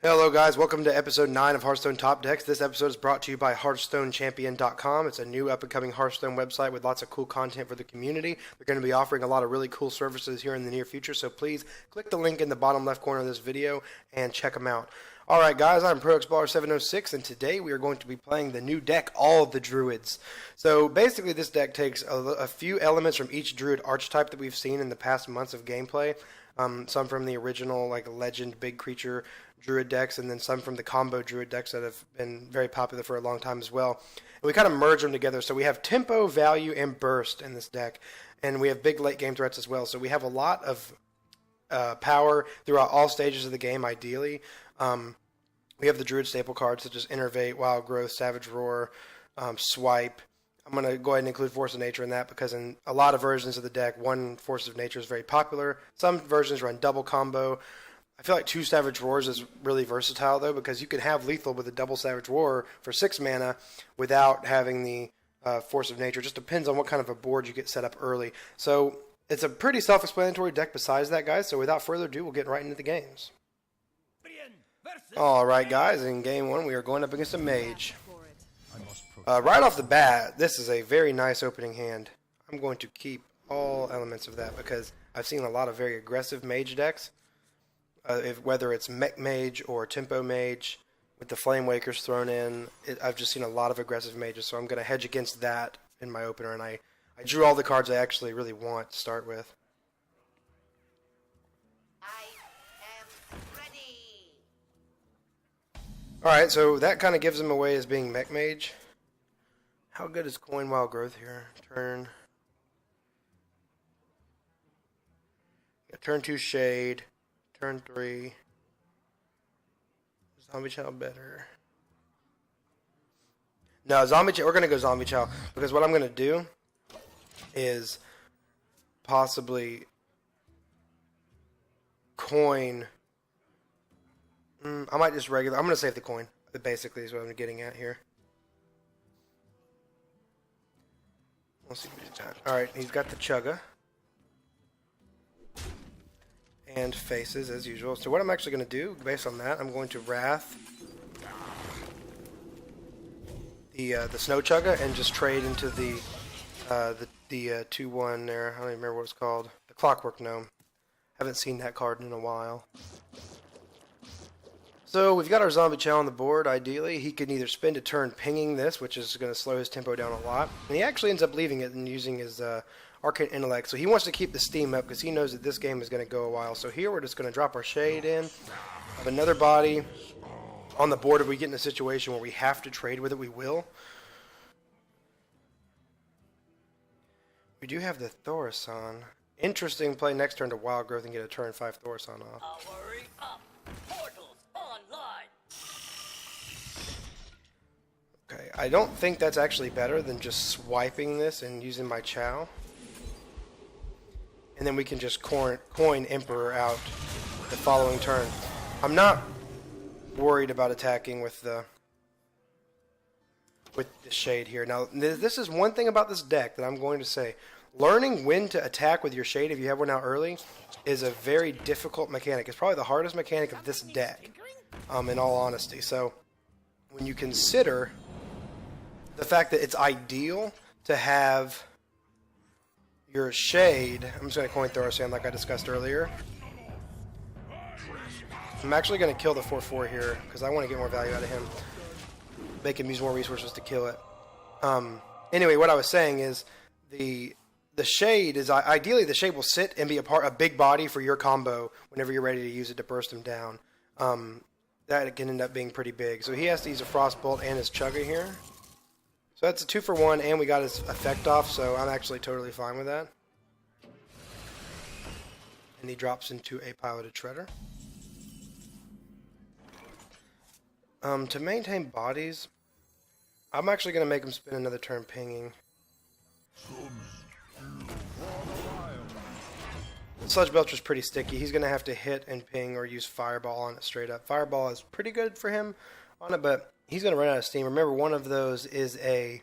Hello guys, welcome to episode 9 of Hearthstone Top Decks. This episode is brought to you by HearthstoneChampion.com. It's a new up-and-coming Hearthstone website with lots of cool content for the community. They're going to be offering a lot of really cool services here in the near future, so please click the link in the bottom left corner of this video and check them out. Alright guys, I'm ProExplorer706, and today we are going to be playing the new deck, All of the Druids. So basically this deck takes a few elements from each Druid archetype that we've seen in the past months of gameplay. Some from the original like Legend Big Creature Druid decks, and then some from the combo Druid decks that have been very popular for a long time as well. And we kind of merge them together, so we have tempo, value, and burst in this deck, and we have big late game threats as well. So we have a lot of power throughout all stages of the game, ideally. We have the Druid staple cards such as Innervate, Wild Growth, Savage Roar, Swipe. I'm going to go ahead and include Force of Nature in that because in a lot of versions of the deck, one Force of Nature is very popular. Some versions run double combo. I feel like 2 Savage Roars is really versatile, though, because you can have lethal with a double Savage Roar for 6 mana without having the Force of Nature. It just depends on what kind of a board you get set up early. So it's a pretty self-explanatory deck besides that, guys. So without further ado, we'll get right into the games. Alright, guys, in game 1, we are going up against a Mage. Right off the bat, this is a very nice opening hand. I'm going to keep all elements of that because I've seen a lot of very aggressive Mage decks. Whether it's Mech Mage or Tempo Mage with the Flame Wakers thrown in, I've just seen a lot of aggressive mages, so I'm going to hedge against that in my opener, and I drew all the cards I actually really want to start with. I am ready. Alright, so that kind of gives him away as being Mech Mage. How good is Coin Wild Growth here? Turn 2 Shade. Turn 3. Zombie Chow better. No, Zombie Chow. We're going to go Zombie Chow. Because what I'm going to do is possibly coin. I might just regular. I'm going to save the coin. That basically is what I'm getting at here. We'll see what he's got. Alright, he's got the Chugga. And faces as usual. So what I'm actually going to do, based on that, I'm going to Wrath the Snow Chugga and just trade into the 2/1 there. I don't even remember what it's called. The Clockwork Gnome. Haven't seen that card in a while. So we've got our Zombie Chow on the board. Ideally, he can either spend a turn pinging this, which is going to slow his tempo down a lot, and he actually ends up leaving it and using his Arcane Intellect. So he wants to keep the steam up because he knows that this game is going to go a while. So here we're just going to drop our Shade in. Have another body on the board. If we get in a situation where we have to trade with it, we will. We do have the Thaurissan. Interesting play next turn to Wild Growth and get a turn 5 Thaurissan off. Hurry up. Portals online. Okay, I don't think that's actually better than just swiping this and using my Chow. And then we can just coin Emperor out the following turn. I'm not worried about attacking with the Shade here. Now, this is one thing about this deck that I'm going to say. Learning when to attack with your Shade, if you have one out early, is a very difficult mechanic. It's probably the hardest mechanic of this deck, in all honesty. So, when you consider the fact that it's ideal to have your Shade, I'm just going to coin Thaurissan like I discussed earlier. I'm actually going to kill the 4/4 here because I want to get more value out of him. Make him use more resources to kill it. Anyway, what I was saying is the Shade is ideally the Shade will sit and be a big body for your combo whenever you're ready to use it to burst him down. That can end up being pretty big. So he has to use a Frostbolt and his Chugga here. So that's a 2-for-1, and we got his effect off, so I'm actually totally fine with that. And he drops into a Piloted Shredder. To maintain bodies, I'm actually going to make him spend another turn pinging. The Sludge Belcher's pretty sticky. He's going to have to hit and ping or use Fireball on it straight up. Fireball is pretty good for him on it, but he's going to run out of steam. Remember, one of those is a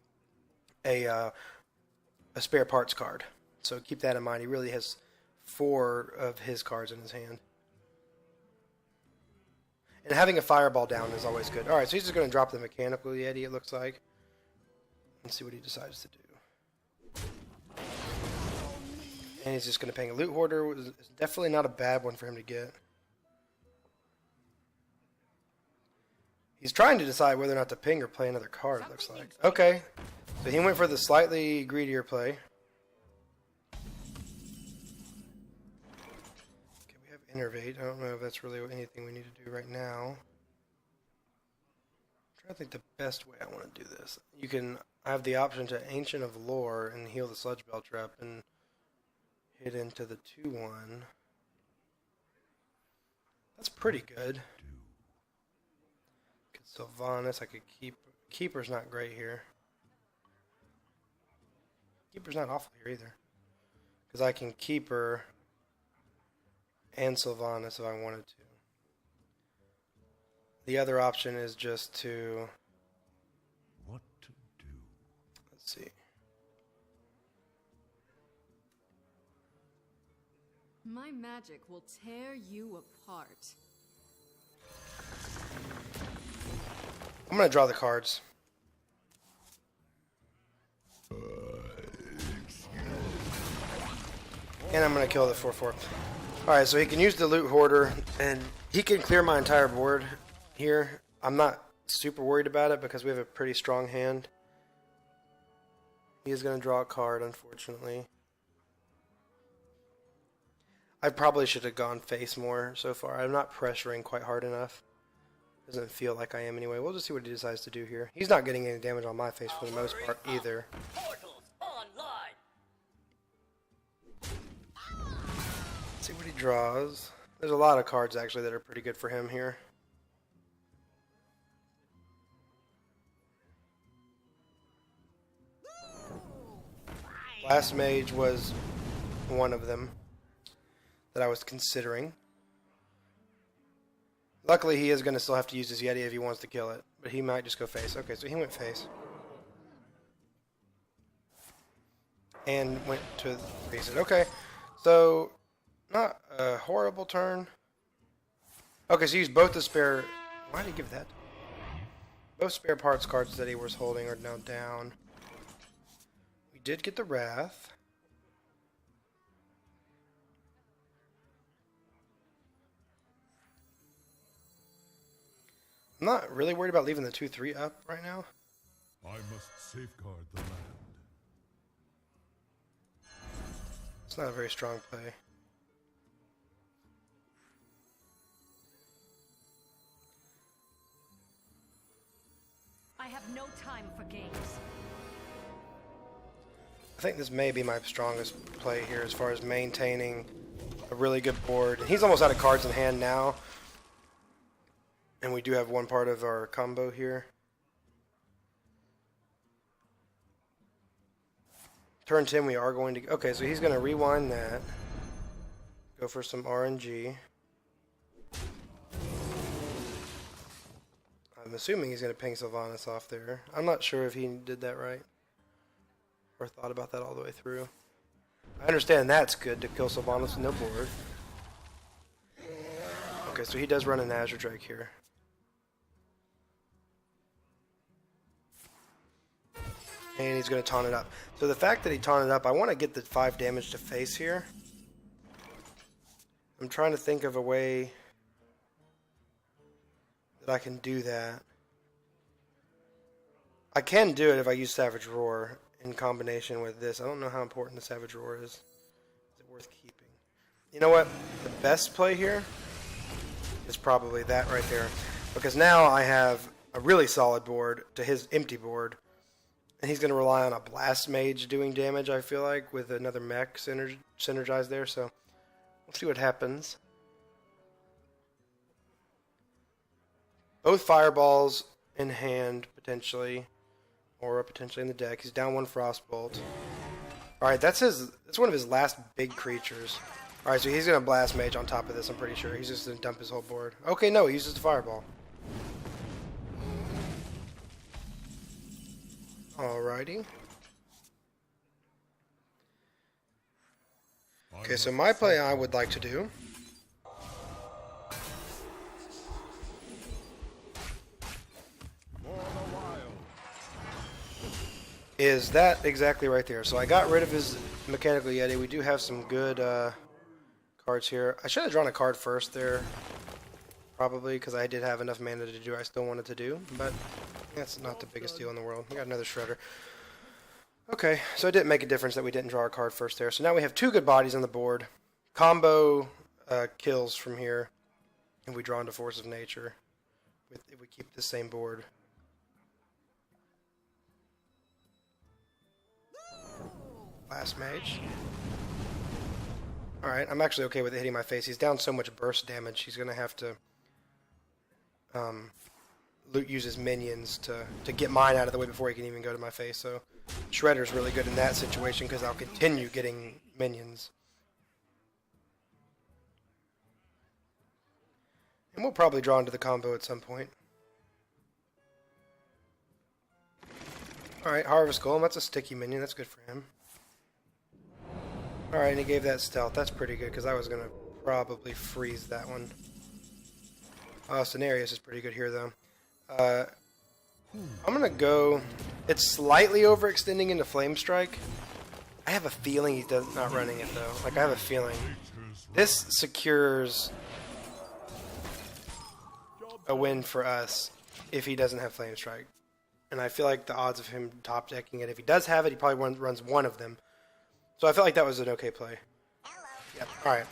spare parts card. So keep that in mind. He really has 4 of his cards in his hand. And having a fireball down is always good. Alright, so he's just going to drop the mechanical Yeti, it looks like. Let's see what he decides to do. And he's just going to ping a loot hoarder. It's definitely not a bad one for him to get. He's trying to decide whether or not to ping or play another card, it looks like. Okay. So he went for the slightly greedier play. Okay, we have Innervate. I don't know if that's really anything we need to do right now. I'm trying to think the best way I want to do this. I have the option to Ancient of Lore and heal the Sludge Bell Trap and hit into the 2-1. That's pretty good. Sylvanas, I could keep. Keeper's not great here. Keeper's not awful here either. Because I can Keeper and Sylvanas if I wanted to. The other option is just to... What to do? Let's see. My magic will tear you apart. I'm going to draw the cards. And I'm going to kill the 4/4. Alright, so he can use the Loot Hoarder, and he can clear my entire board here. I'm not super worried about it because we have a pretty strong hand. He is going to draw a card, unfortunately. I probably should have gone face more so far. I'm not pressuring quite hard enough. Doesn't feel like I am anyway. We'll just see what he decides to do here. He's not getting any damage on my face for the most part either. Portals online. Let's see what he draws. There's a lot of cards actually that are pretty good for him here. Last Mage was one of them that I was considering. Luckily, he is going to still have to use his Yeti if he wants to kill it. But he might just go face. Okay, so he went face. And went to face it. Okay, so not a horrible turn. Okay, so he used both the spare... Why did he give that? Both spare parts cards that he was holding are now down. We did get the Wrath. I'm not really worried about leaving the 2/3 up right now. I must safeguard the land. It's not a very strong play. I have no time for games. I think this may be my strongest play here as far as maintaining a really good board. He's almost out of cards in hand now. And we do have one part of our combo here. Turn 10 we are going to... Okay, so he's going to rewind that. Go for some RNG. I'm assuming he's going to ping Sylvanas off there. I'm not sure if he did that right. Or thought about that all the way through. I understand that's good to kill Sylvanas with no board. Okay, so he does run an Azure Drake here. And he's going to taunt it up. So the fact that he taunted up, I want to get the 5 damage to face here. I'm trying to think of a way that I can do that. I can do it if I use Savage Roar in combination with this. I don't know how important the Savage Roar is. Is it worth keeping? You know what? The best play here is probably that right there. Because now I have a really solid board to his empty board. And he's going to rely on a Blast Mage doing damage, I feel like, with another mech synergized there. So we'll see what happens. Both Fireballs in hand, potentially. Or potentially in the deck. He's down 1 Frostbolt. Alright, that's one of his last big creatures. Alright, so he's going to Blast Mage on top of this, I'm pretty sure. He's just going to dump his whole board. Okay, no, he uses the Fireball. Alrighty. Okay, so my play I would like to do is that exactly right there. So I got rid of his Mechanical Yeti. We do have some good cards here. I should have drawn a card first there, probably, because I did have enough mana to do what I still wanted to do, but that's not the biggest deal in the world. We got another Shredder. Okay, so it didn't make a difference that we didn't draw a card first there. So now we have 2 good bodies on the board. Combo kills from here, and we draw into Force of Nature if we keep the same board. Last Mage. Alright, I'm actually okay with it hitting my face. He's down so much burst damage, he's going to have to use his minions to get mine out of the way before he can even go to my face. So Shredder's really good in that situation because I'll continue getting minions. And we'll probably draw into the combo at some point. Alright, Harvest Golem. That's a sticky minion. That's good for him. Alright, and he gave that stealth. That's pretty good because I was going to probably freeze that one. Cenarius is pretty good here, though. I'm going to go... It's slightly overextending into Flame Strike. I have a feeling he's not running it, though. Like, I have a feeling. This secures a win for us if he doesn't have Flame Strike. And I feel like the odds of him top decking it, if he does have it, he probably runs one of them. So I felt like that was an okay play. Yep. Alright.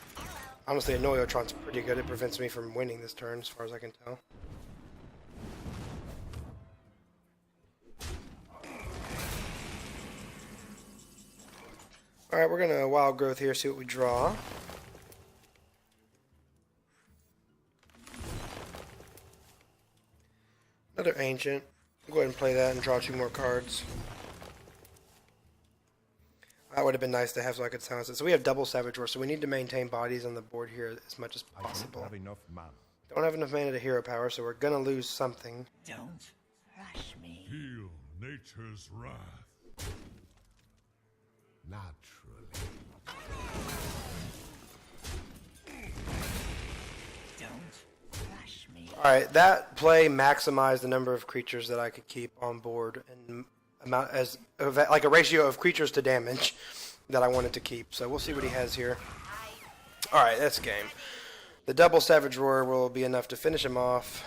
Honestly, a Noyotron's pretty good. It prevents me from winning this turn, as far as I can tell. Alright, we're going to Wild Growth here, see what we draw. Another Ancient. I'll go ahead and play that and draw 2 more cards. That would have been nice to have so I could silence it. So we have double Savage Roar, so we need to maintain bodies on the board here as much as possible. Don't have enough mana to hero power, so we're going to lose something. Don't rush me. Feel nature's wrath. Naturally. Don't rush me. Alright, that play maximized the number of creatures that I could keep on board and amount as like a ratio of creatures to damage that I wanted to keep. So we'll see what he has here. Alright, that's game. The double Savage Roar will be enough to finish him off.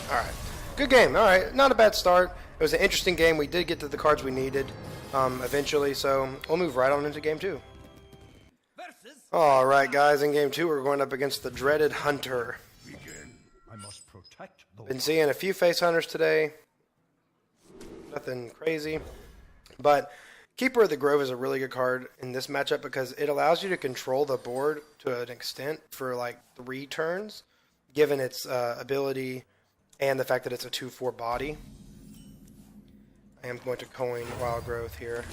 Alright, good game. Alright, not a bad start. It was an interesting game. We did get to the cards we needed eventually, so we'll move right on into game 2. Alright guys, in game 2 we're going up against the dreaded Hunter. I must protect the Been seeing a few face hunters today. Nothing crazy. But Keeper of the Grove is a really good card in this matchup because it allows you to control the board to an extent for like 3 turns, given its ability and the fact that it's a 2/4 body. I am going to coin Wild Growth here.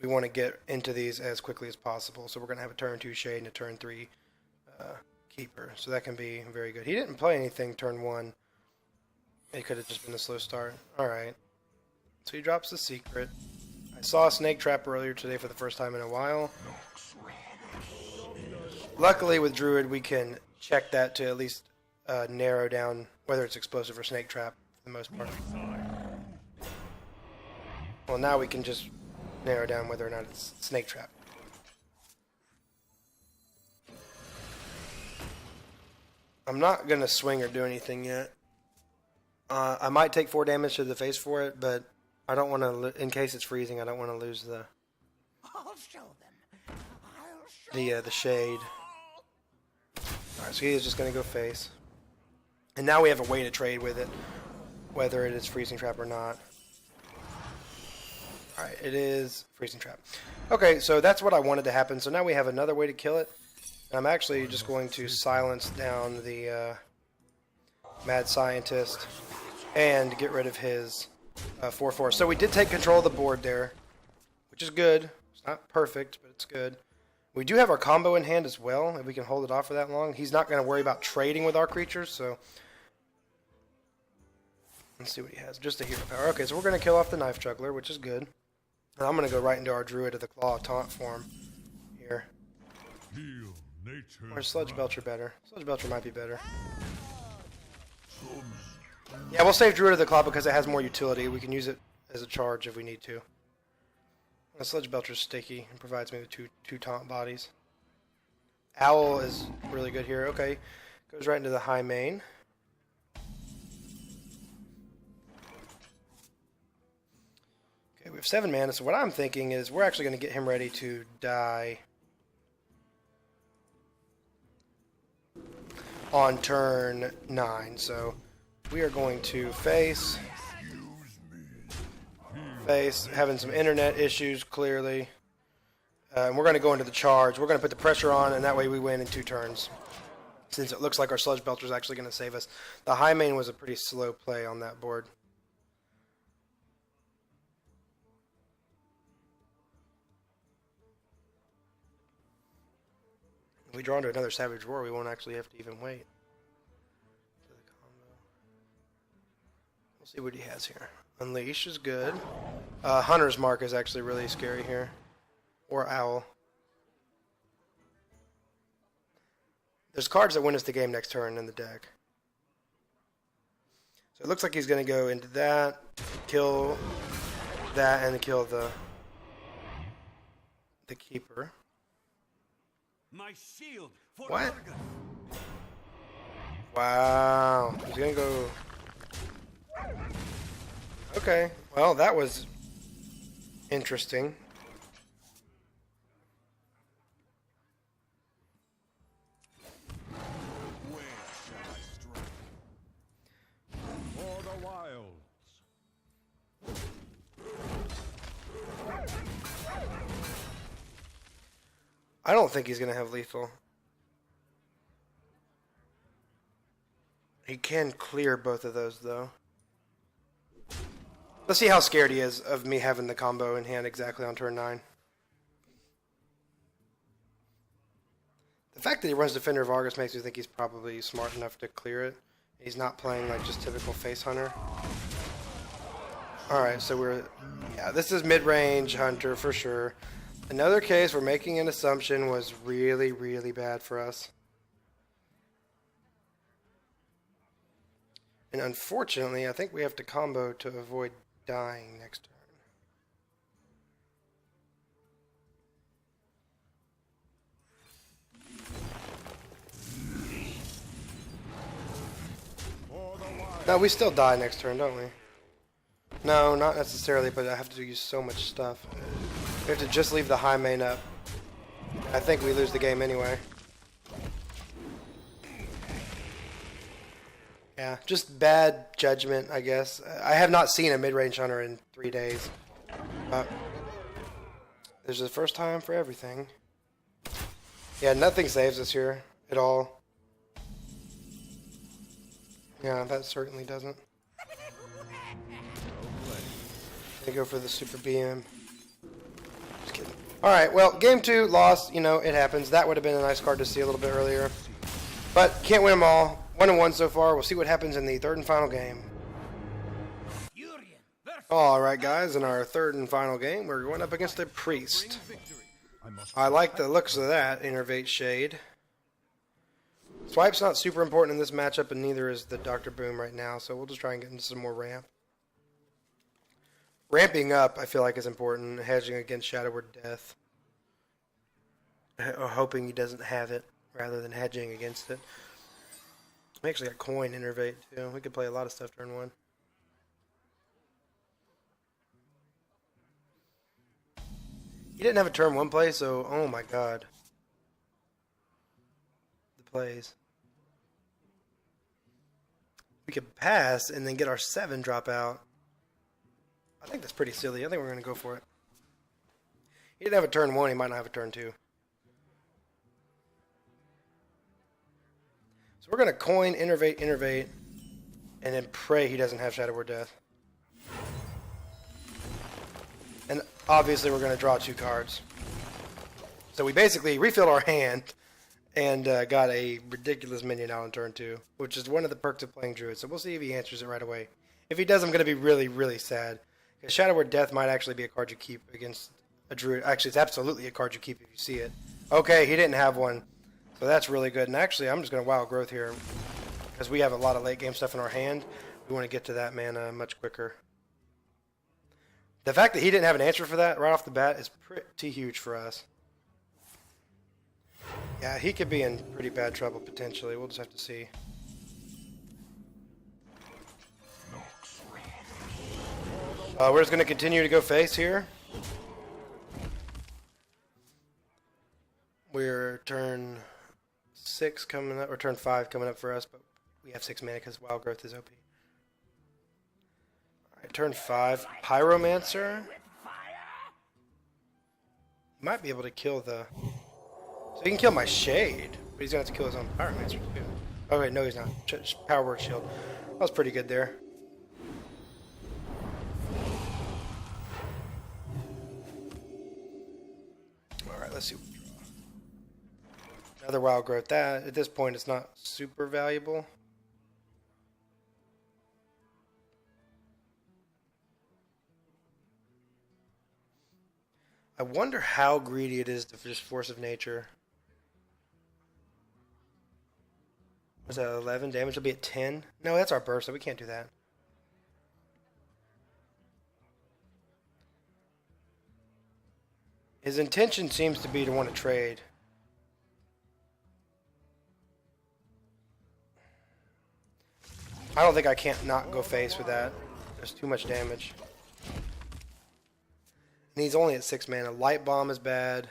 We want to get into these as quickly as possible, so we're going to have a turn 2 Shade and a turn 3 Keeper, so that can be very good. He didn't play anything turn 1. It could have just been a slow start. Alright, so he drops the Secret. I saw a Snake Trap earlier today for the first time in a while. Luckily with Druid we can check that to at least narrow down whether it's Explosive or Snake Trap for the most part. Well, now we can just narrow down whether or not it's Snake Trap. I'm not going to swing or do anything yet. I might take 4 damage to the face for it, but I don't want to, in case it's freezing, I don't want to lose the I'll show them. I'll show the shade. Alright, so he is just going to go face. And now we have a way to trade with it, whether it is Freezing Trap or not. Alright, it is Freezing Trap. Okay, so that's what I wanted to happen. So now we have another way to kill it. I'm actually just going to silence down the Mad Scientist and get rid of his 4/4. So we did take control of the board there, which is good. It's not perfect, but it's good. We do have our combo in hand as well, if we can hold it off for that long. He's not going to worry about trading with our creatures, so let's see what he has. Just a hero power. Okay, so we're going to kill off the Knife Juggler, which is good. And I'm going to go right into our Druid of the Claw taunt form here. Feel nature's Or Sludge wrath. Belcher better. Sludge Belcher might be better. Yeah, we'll save Druid of the Claw because it has more utility. We can use it as a charge if we need to. The Sludge Belcher's sticky and provides me with two taunt bodies. Owl is really good here. Okay, goes right into the high main. Okay, we have 7 mana, so what I'm thinking is we're actually going to get him ready to die on turn 9. So we are going to face, having some internet issues clearly. And we're going to go into the charge. We're going to put the pressure on, and that way we win in 2 turns. Since it looks like our Sludge Belcher is actually going to save us. The high main was a pretty slow play on that board. If we draw into another Savage Roar, we won't actually have to even wait. We'll see what he has here. Unleash is good. Hunter's Mark is actually really scary here. Or Owl. There's cards that win us the game next turn in the deck. So it looks like he's going to go into that, kill that, and kill the Keeper. My shield for What? Morgan. Wow. He's going to go... Okay. Well, that was interesting. Where shall I strike? For the wilds. I don't think he's going to have lethal. He can clear both of those, though. Let's see how scared he is of me having the combo in hand exactly on turn 9. The fact that he runs Defender of Argus makes me think he's probably smart enough to clear it. He's not playing like just typical Face Hunter. Alright, so yeah, this is mid-range Hunter for sure. Another case where making an assumption was really, really bad for us. And unfortunately, I think we have to combo to avoid dying next turn. No, we still die next turn, don't we? No, not necessarily, but I have to use so much stuff. We have to just leave the high main up. I think we lose the game anyway. Yeah, just bad judgment, I guess. I have not seen a mid-range hunter in 3 days. There's a first time for everything. Yeah, nothing saves us here at all. Yeah, that certainly doesn't. They go for the super BM. Just kidding. Alright, well, game 2, lost. You know, it happens. That would have been a nice card to see a little bit earlier. But can't win them all. 1-1 so far. We'll see what happens in the third and final game. Alright, guys, in our third and final game, we're going up against a priest. I like the looks of that, Innervate Shade. Swipe's not super important in this matchup, and neither is the Dr. Boom right now, so we'll just try and get into some more ramp. Ramping up, I feel like, is important, hedging against Shadow Word Death. Or hoping he doesn't have it, rather than hedging against it. We actually got Coin Innervate, too. We could play a lot of stuff turn 1. He didn't have a turn 1 play, so, oh my god. The plays. We could pass and then get our 7 drop out. I think that's pretty silly. I think we're going to go for it. He didn't have a turn 1, he might not have a turn 2. So we're going to Coin, Innervate, and then pray he doesn't have Shadow Word Death. And obviously we're going to draw 2 cards. So we basically refilled our hand and got a ridiculous minion out on turn 2, which is one of the perks of playing Druid. So we'll see if he answers it right away. If he does, I'm going to be really, really sad, Shadow Word Death might actually be a card you keep against a Druid. Actually, it's absolutely a card you keep if you see it. Okay, he didn't have one. So that's really good. And actually, I'm just going to Wild Growth here. Because we have a lot of late game stuff in our hand. We want to get to that mana much quicker. The fact that he didn't have an answer for that right off the bat is pretty huge for us. Yeah, he could be in pretty bad trouble potentially. We'll just have to see. We're just going to continue to go face here. We're turn 6 coming up, or turn 5 coming up for us, but we have 6 mana because Wild Growth is OP. Alright, turn 5. Pyromancer. He might be able to kill the... So he can kill my Shade, but he's going to have to kill his own Pyromancer too. Oh wait, no he's not. Power Word Shield. That was pretty good there. Alright, let's see what we draw. Another Wild Growth. That, at this point, it's not super valuable. I wonder how greedy it is to just Force of Nature. Was that 11 damage? It'll be at 10. No, that's our burst, so we can't do that. His intention seems to be to want to trade. I don't think I can't not go face with that. There's too much damage. And he's only at 6 mana. Light Bomb is bad.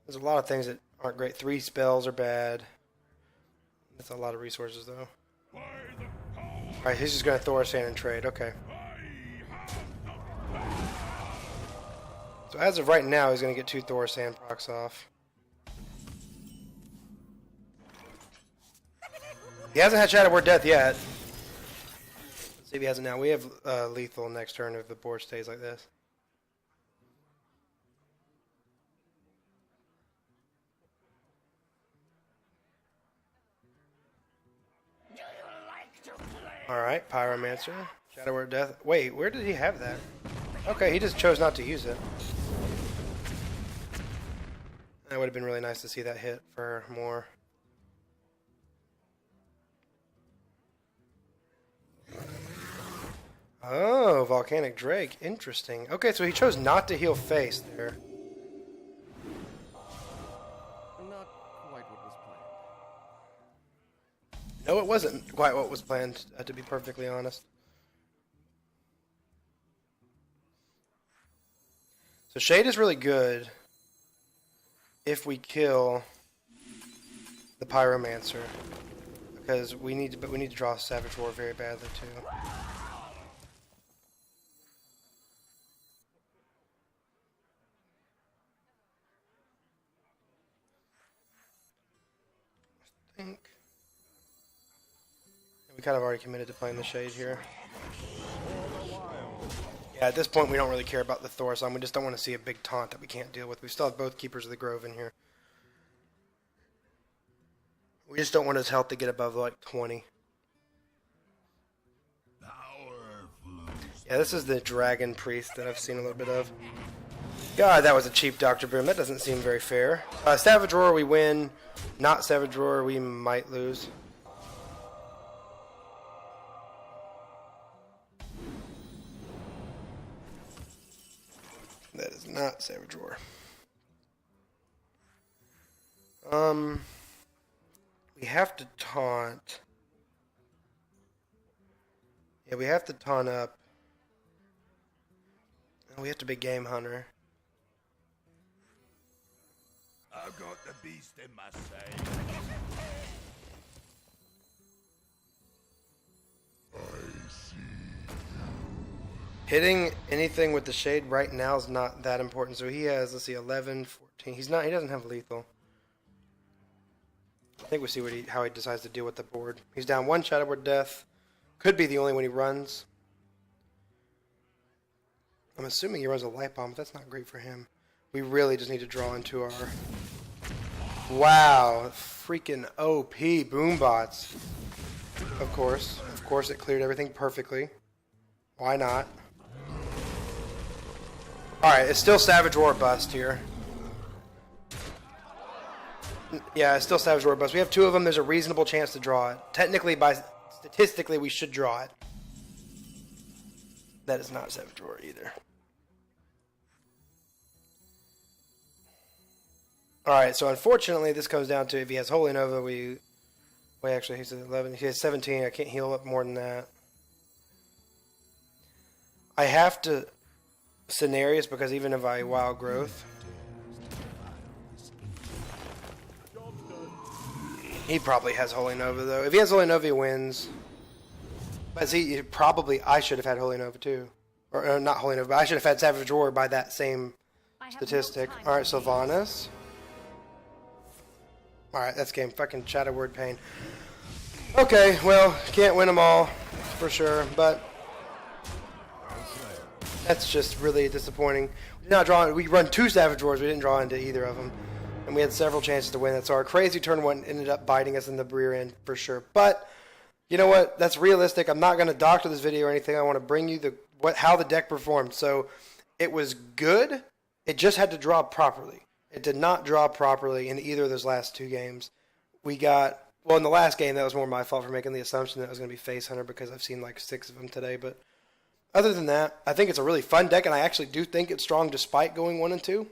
There's a lot of things that aren't great. 3 spells are bad. That's a lot of resources, though. Alright, he's just going to Thor Sand and trade. Okay. So as of right now, he's going to get 2 Thor Sand procs off. He hasn't had Shadow Word Death yet. Let's see if he has it now. We have lethal next turn if the board stays like this. Alright, Pyromancer. Shadow Word Death. Wait, where did he have that? Okay, he just chose not to use it. That would have been really nice to see that hit for more. Oh, Volcanic Drake. Interesting. Okay, so he chose not to heal face there. Not quite what was planned. No, it wasn't quite what was planned, to be perfectly honest. So Shade is really good if we kill the Pyromancer, because we need to draw Savage Roar very badly too. I think we kind of already committed to playing the Shade here. Yeah, at this point we don't really care about the Thor Song. We just don't want to see a big taunt that we can't deal with. We still have both Keepers of the Grove in here. We just don't want his health to get above like 20. Yeah, this is the Dragon Priest that I've seen a little bit of. God, that was a cheap Dr. Boom. That doesn't seem very fair. Savage Roar we win. Not Savage Roar we might lose. That is not Savage Roar. We have to taunt. Yeah, we have to taunt up. We have to be Game Hunter. I've got the beast in my sight. Hitting anything with the Shade right now is not that important. So he has, let's see, 11, 14. He doesn't have lethal. I think we'll see how he decides to deal with the board. He's down 1 Shadow Word Death. Could be the only one he runs. I'm assuming he runs a Light Bomb, but that's not great for him. We really just need to draw into our... Wow, freaking OP Boombots. Of course it cleared everything perfectly. Why not? Alright, it's still Savage Roar bust here. Yeah, it's still Savage Roar bust. We have 2 of them. There's a reasonable chance to draw it. Technically, statistically, we should draw it. That is not Savage Roar either. Alright, so unfortunately, this comes down to if he has Holy Nova, Wait, actually, he's at 11. He has 17. I can't heal up more than that. I have to Scenarios because even if I Wild Growth, he probably has Holy Nova though. If he has Holy Nova, he wins. But see, probably I should have had Holy Nova too, or not Holy Nova, but I should have had Savage Roar by that same statistic. All right, Sylvanas. All right, that's game. Fucking Shadow Word Pain. Okay, well, can't win them all for sure, but that's just really disappointing. We did not draw. We run 2 Savage Roars. We didn't draw into either of them, and we had several chances to win it. So our crazy turn 1 ended up biting us in the rear end for sure. But you know what? That's realistic. I'm not going to doctor this video or anything. I want to bring you how the deck performed. So it was good. It just had to draw properly. It did not draw properly in either of those last 2 games. We got, well, in the last game, that was more my fault for making the assumption that it was going to be Face Hunter because I've seen like 6 of them today. But other than that, I think it's a really fun deck, and I actually do think it's strong despite going 1 and 2.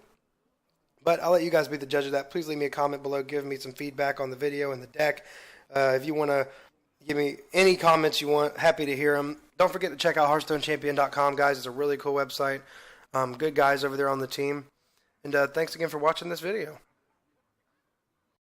But I'll let you guys be the judge of that. Please leave me a comment below giving me some feedback on the video and the deck. If you want to give me any comments you want, happy to hear them. Don't forget to check out HearthstoneChampion.com, guys. It's a really cool website. Good guys over there on the team. And thanks again for watching this video.